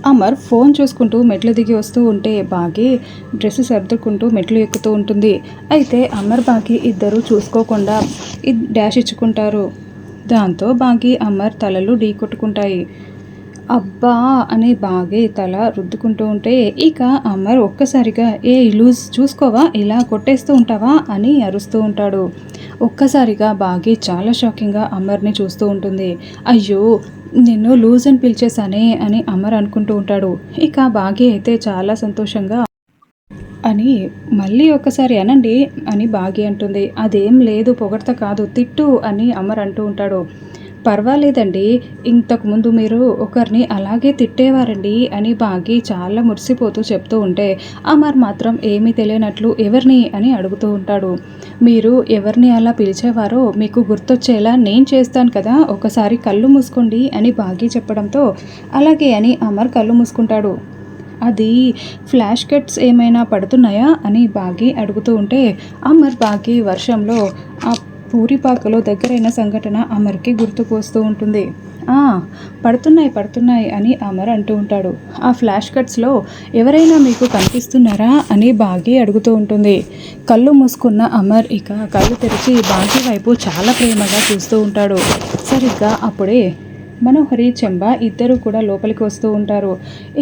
Amar phone చూసుకుంటూ మెట్లు దిగి వస్తూ ఉంటే బాగి డ్రెస్ సర్దుకుంటూ మెట్లు ఎక్కుతూ ఉంటుంది. అయితే అమర్ బాగి ఇద్దరు చూసుకోకుండా డాష్ ఇచ్చుకుంటారు. దాంతో బాగి అమర్ తలలు ఢీకొట్టుకుంటాయి. అబ్బా అని బాగి తల రుద్దుకుంటూ ఉంటే ఇక అమర్ ఒక్కసారిగా ఏ లూజ్ చూసుకోవా ఇలా కొట్టేస్తూ ఉంటావా అని అరుస్తూ ఉంటాడు. ఒక్కసారిగా బాగి చాలా షాకింగ్గా అమర్ని చూస్తూ ఉంటుంది. అయ్యో నిన్ను లూజ్ అని పిలిచేశానే అని అమర్ అనుకుంటూ ఉంటాడు. ఇక బాగి అయితే చాలా సంతోషంగా అని మళ్ళీ ఒక్కసారి అనండి అని బాగి అంటుంది. అదేం లేదు పొగడ్త కాదు తిట్టు అని అమర్ అంటూ ఉంటాడు. పర్వాలేదండి ఇంతకుముందు మీరు ఒకరిని అలాగే తిట్టేవారండి అని బాగి చాలా మురిసిపోతూ చెప్తూ ఉంటే అమర్ మాత్రం ఏమీ తెలియనట్లు ఎవరిని అని అడుగుతూ ఉంటాడు. మీరు ఎవరిని అలా పిలిచేవారో మీకు గుర్తొచ్చేలా నేను చేస్తాను కదా ఒకసారి కళ్ళు మూసుకోండి అని బాగి చెప్పడంతో అలాగే అని అమర్ కళ్ళు మూసుకుంటాడు. అది ఫ్లాష్ కట్స్ ఏమైనా పడుతున్నాయా అని బాగి అడుగుతూ ఉంటే అమర్ బాగి వర్షంలో ఆ పూరిపాకలో దగ్గరైన సంఘటన అమర్కి గుర్తుకు వస్తూ ఉంటుంది. పడుతున్నాయి అని అమర్ అంటూ ఉంటాడు. ఆ ఫ్లాష్ కట్స్లో ఎవరైనా మీకు కనిపిస్తున్నారా అని బాగి అడుగుతూ ఉంటుంది. కళ్ళు మూసుకున్న అమర్ ఇక కళ్ళు తెరిచి బాగి వైపు చాలా ప్రేమగా చూస్తూ ఉంటాడు. సరిగ్గా అప్పుడే మనోహరి చెంబ ఇద్దరు కూడా లోపలికి వస్తూ ఉంటారు.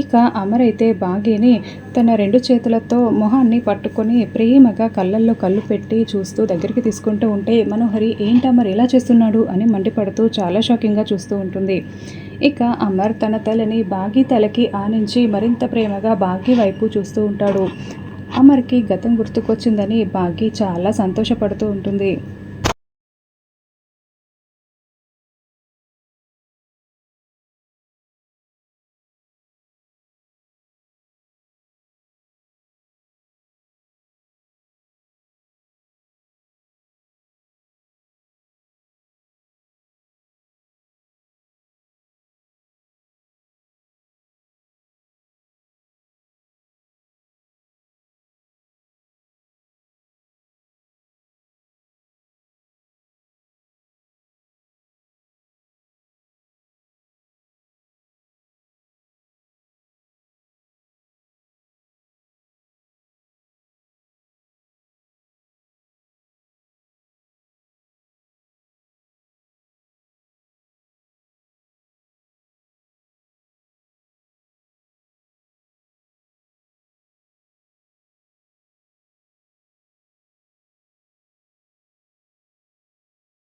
ఇక అమర్ అయితే బాగిని తన 2 చేతులతో మొహాన్ని పట్టుకొని ప్రేమగా కళ్ళల్లో కళ్ళు పెట్టి చూస్తూ దగ్గరికి తీసుకుంటూ ఉంటే మనోహరి ఏంటి అమర్ ఇలా చేస్తున్నాడు అని మండిపడుతూ చాలా షాకింగ్గా చూస్తూ ఉంటుంది. ఇక అమర్ తన తలని బాగి తలకి ఆనించి మరింత ప్రేమగా బాగి వైపు చూస్తూ ఉంటాడు. అమర్కి గతం గుర్తుకొచ్చిందని బాగి చాలా సంతోషపడుతూ ఉంటుంది.